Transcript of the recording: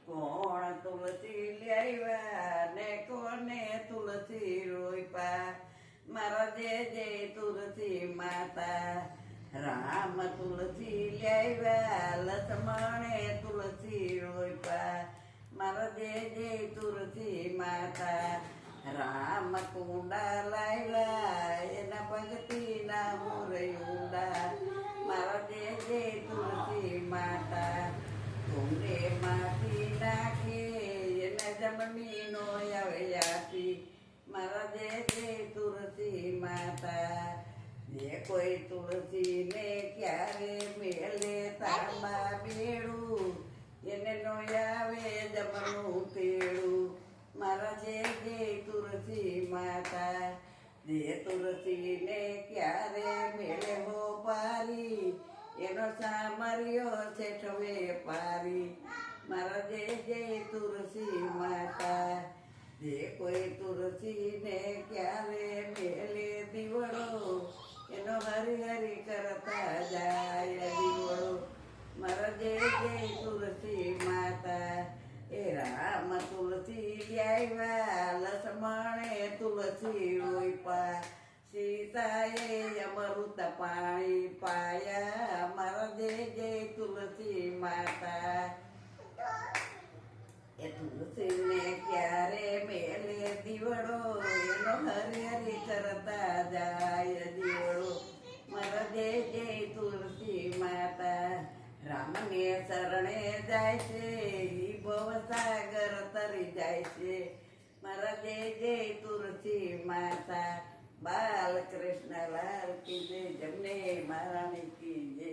કોણ તુલસી લાવ્યા ને કોને તુલસી રોપ્યા મારા જય તુલસી માતા રામ તુલસી લાવ્યા લક્ષ્મણે તુલસી રોપ્યા મારા જય તુલસી માતા રામ કુંડા લાવ્યા એના ભક્તિના મોરયુંડા મારા જય તુલસી માતા કુંડે માટી નાખે એને જમણીનો આવે આપી મારા જય તુલસી માતા જે કોઈ તુલસીને ક્યારે મેલે તાંબા બેડું એને નો આવે જમણું તેડું મારા જય તુલસી માતા જે તુલસીને ક્યારે મેલે હો પારી એનો સામર્યો શેઠવે પારી મારા જય તુલસી માતા જે કોઈ તુલસીને ક્યારે મેલે દીવડો એનો હરી હરી કરતા જાય દીવડો મારા જય તુલસી માતા એ રામ તુલસી લાવ્યા લક્ષ્મણે તુલસી રોપ્યા સીતાએ અમૃત પાણી પાયા મારા જય તુલસી માતા એ તુલસીને ક્યારે મેલે દીવડો એનો હરી હરી કરતા જાય દીવડો મારા જય તુલસી માતા રામને શરણે જાય છે ઈ ભવસાગર તરી જાય છે મારા જય તુલસી માતા બાલકૃષ્ણ લાલ કી જય જમને મહારાણી કી જય